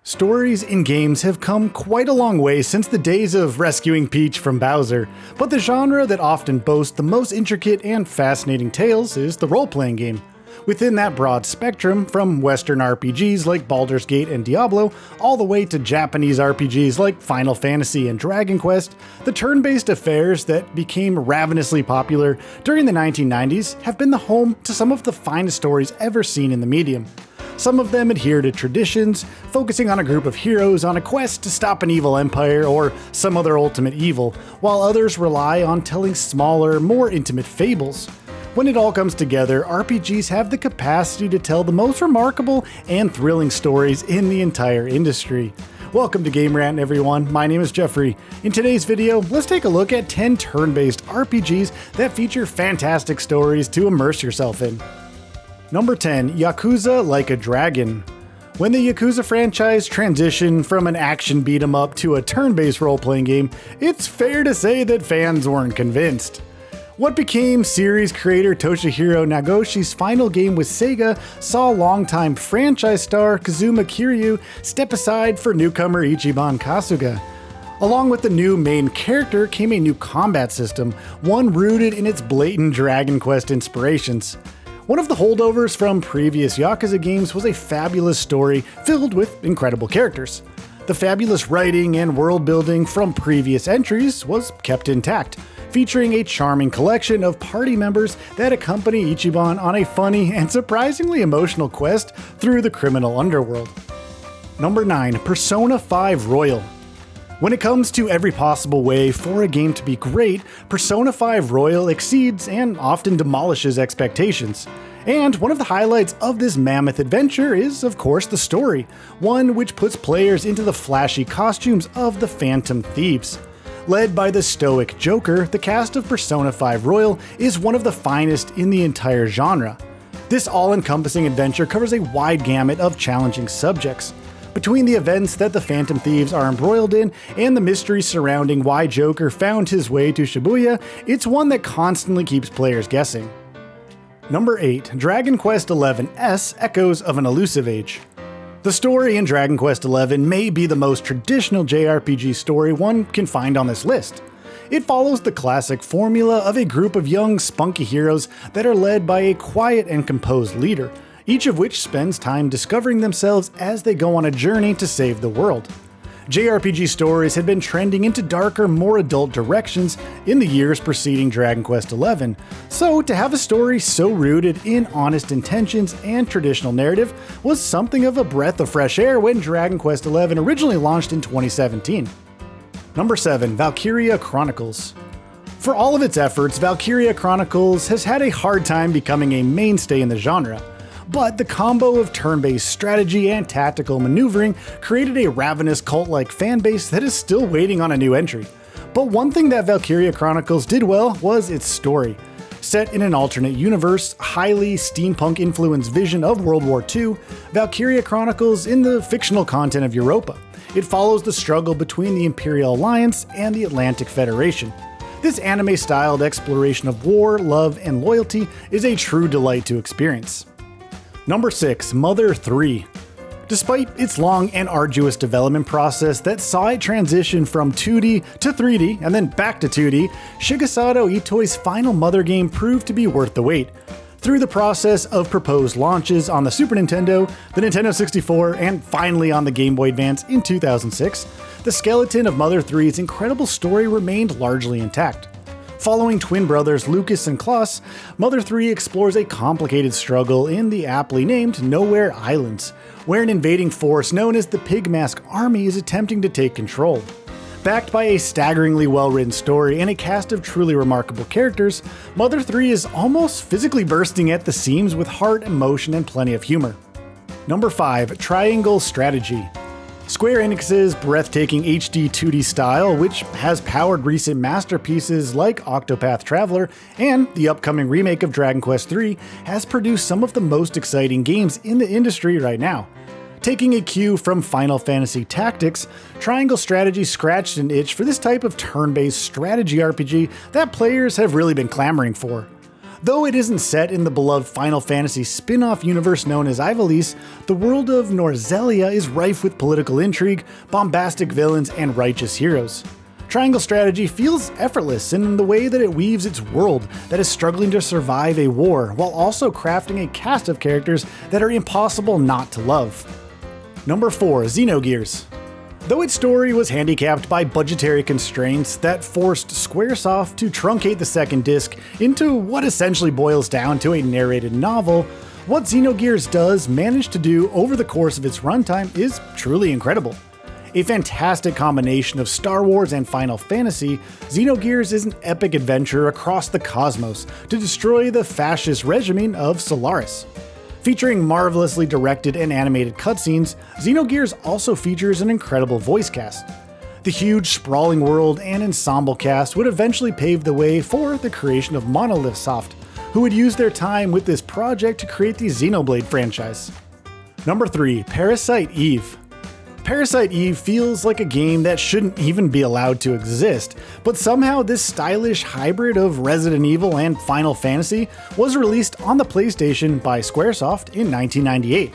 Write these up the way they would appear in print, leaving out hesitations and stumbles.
Stories in games have come quite a long way since the days of rescuing Peach from Bowser, but the genre that often boasts the most intricate and fascinating tales is the role-playing game. Within that broad spectrum, from Western RPGs like Baldur's Gate and Diablo, all the way to Japanese RPGs like Final Fantasy and Dragon Quest, the turn-based affairs that became ravenously popular during the 1990s have been the home to some of the finest stories ever seen in the medium. Some of them adhere to traditions, focusing on a group of heroes on a quest to stop an evil empire or some other ultimate evil, while others rely on telling smaller, more intimate fables. When it all comes together, RPGs have the capacity to tell the most remarkable and thrilling stories in the entire industry. Welcome to Game Rant, everyone. My name is Geoffrey. In today's video, let's take a look at 10 turn-based RPGs that feature fantastic stories to immerse yourself in. Number 10, Yakuza Like a Dragon. When the Yakuza franchise transitioned from an action beat-em-up to a turn-based role-playing game, it's fair to say that fans weren't convinced. What became series creator Toshihiro Nagoshi's final game with Sega saw longtime franchise star Kazuma Kiryu step aside for newcomer Ichiban Kasuga. Along with the new main character came a new combat system, one rooted in its blatant Dragon Quest inspirations. One of the holdovers from previous Yakuza games was a fabulous story filled with incredible characters. The fabulous writing and world building from previous entries was kept intact, featuring a charming collection of party members that accompany Ichiban on a funny and surprisingly emotional quest through the criminal underworld. Number 9, Persona 5 Royal. When it comes to every possible way for a game to be great, Persona 5 Royal exceeds and often demolishes expectations. And one of the highlights of this mammoth adventure is, of course, the story, one which puts players into the flashy costumes of the Phantom Thieves. Led by the stoic Joker, the cast of Persona 5 Royal is one of the finest in the entire genre. This all-encompassing adventure covers a wide gamut of challenging subjects. Between the events that the Phantom Thieves are embroiled in and the mystery surrounding why Joker found his way to Shibuya, it's one that constantly keeps players guessing. Number 8, Dragon Quest XI's Echoes of an Elusive Age. The story in Dragon Quest XI may be the most traditional JRPG story one can find on this list. It follows the classic formula of a group of young, spunky heroes that are led by a quiet and composed leader, each of which spends time discovering themselves as they go on a journey to save the world. JRPG stories had been trending into darker, more adult directions in the years preceding Dragon Quest XI, so to have a story so rooted in honest intentions and traditional narrative was something of a breath of fresh air when Dragon Quest XI originally launched in 2017. Number 7, Valkyria Chronicles. For all of its efforts, Valkyria Chronicles has had a hard time becoming a mainstay in the genre. But the combo of turn-based strategy and tactical maneuvering created a ravenous cult-like fanbase that is still waiting on a new entry. But one thing that Valkyria Chronicles did well was its story. Set in an alternate universe, highly steampunk-influenced vision of World War II, Valkyria Chronicles in the fictional continent of Europa. It follows the struggle between the Imperial Alliance and the Atlantic Federation. This anime-styled exploration of war, love, and loyalty is a true delight to experience. Number 6, Mother 3. Despite its long and arduous development process that saw it transition from 2D to 3D and then back to 2D, Shigesato Itoi's final Mother game proved to be worth the wait. Through the process of proposed launches on the Super Nintendo, the Nintendo 64, and finally on the Game Boy Advance in 2006, the skeleton of Mother 3's incredible story remained largely intact. Following twin brothers Lucas and Klaus, Mother 3 explores a complicated struggle in the aptly named Nowhere Islands, where an invading force known as the Pigmask Army is attempting to take control. Backed by a staggeringly well-written story and a cast of truly remarkable characters, Mother 3 is almost physically bursting at the seams with heart, emotion, and plenty of humor. Number 5, Triangle Strategy. Square Enix's breathtaking HD 2D style, which has powered recent masterpieces like Octopath Traveler and the upcoming remake of Dragon Quest III, has produced some of the most exciting games in the industry right now. Taking a cue from Final Fantasy Tactics, Triangle Strategy scratched an itch for this type of turn-based strategy RPG that players have really been clamoring for. Though it isn't set in the beloved Final Fantasy spin-off universe known as Ivalice, the world of Norzelia is rife with political intrigue, bombastic villains, and righteous heroes. Triangle strategy feels effortless in the way that it weaves its world that is struggling to survive a war, while also crafting a cast of characters that are impossible not to love. Number 4. Xenogears. Though its story was handicapped by budgetary constraints that forced Squaresoft to truncate the second disc into what essentially boils down to a narrated novel, what Xenogears does manage to do over the course of its runtime is truly incredible. A fantastic combination of Star Wars and Final Fantasy, Xenogears is an epic adventure across the cosmos to destroy the fascist regime of Solaris. Featuring marvelously directed and animated cutscenes, Xenogears also features an incredible voice cast. The huge, sprawling world and ensemble cast would eventually pave the way for the creation of Monolith Soft, who would use their time with this project to create the Xenoblade franchise. Number 3. Parasite Eve. Parasite Eve feels like a game that shouldn't even be allowed to exist, but somehow this stylish hybrid of Resident Evil and Final Fantasy was released on the PlayStation by Squaresoft in 1998.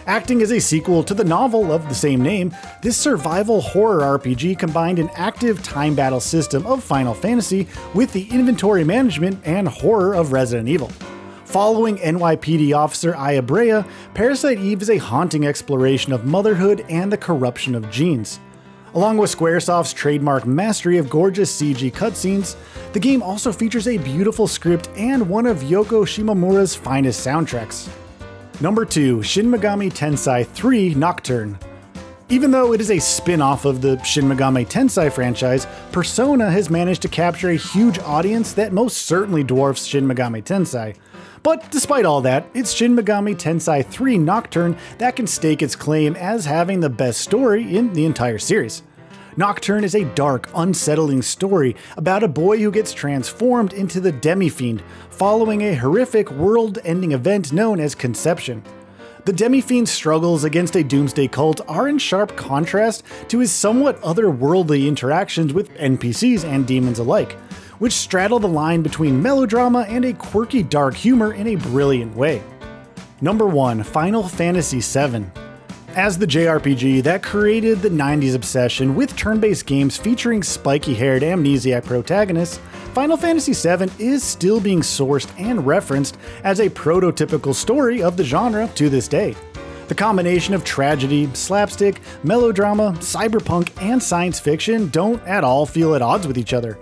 Acting as a sequel to the novel of the same name, this survival horror RPG combined an active time battle system of Final Fantasy with the inventory management and horror of Resident Evil. Following NYPD officer Aya Brea, Parasite Eve is a haunting exploration of motherhood and the corruption of genes. Along with Squaresoft's trademark mastery of gorgeous CG cutscenes, the game also features a beautiful script and one of Yoko Shimomura's finest soundtracks. Number 2. Shin Megami Tensei 3 Nocturne. Even though it is a spin-off of the Shin Megami Tensei franchise, Persona has managed to capture a huge audience that most certainly dwarfs Shin Megami Tensei. But despite all that, it's Shin Megami Tensei 3 Nocturne that can stake its claim as having the best story in the entire series. Nocturne is a dark, unsettling story about a boy who gets transformed into the Demi-Fiend following a horrific world-ending event known as Conception. The Demi-Fiend's struggles against a doomsday cult are in sharp contrast to his somewhat otherworldly interactions with NPCs and demons alike, which straddle the line between melodrama and a quirky dark humor in a brilliant way. Number 1. Final Fantasy VII. As the JRPG that created the 90s obsession with turn-based games featuring spiky-haired amnesiac protagonists, Final Fantasy VII is still being sourced and referenced as a prototypical story of the genre to this day. The combination of tragedy, slapstick, melodrama, cyberpunk, and science fiction don't at all feel at odds with each other.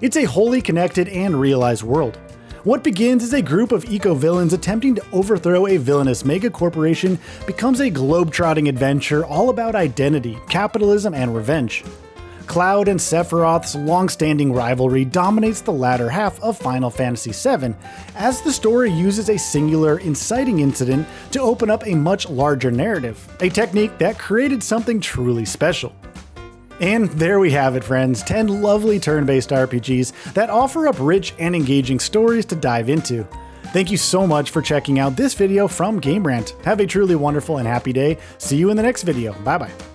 It's a wholly connected and realized world. What begins as a group of eco-villains attempting to overthrow a villainous mega-corporation becomes a globe-trotting adventure all about identity, capitalism, and revenge. Cloud and Sephiroth's long-standing rivalry dominates the latter half of Final Fantasy VII, as the story uses a singular, inciting incident to open up a much larger narrative, a technique that created something truly special. And there we have it, friends, 10 lovely turn-based RPGs that offer up rich and engaging stories to dive into. Thank you so much for checking out this video from Game Rant. Have a truly wonderful and happy day. See you in the next video. Bye bye.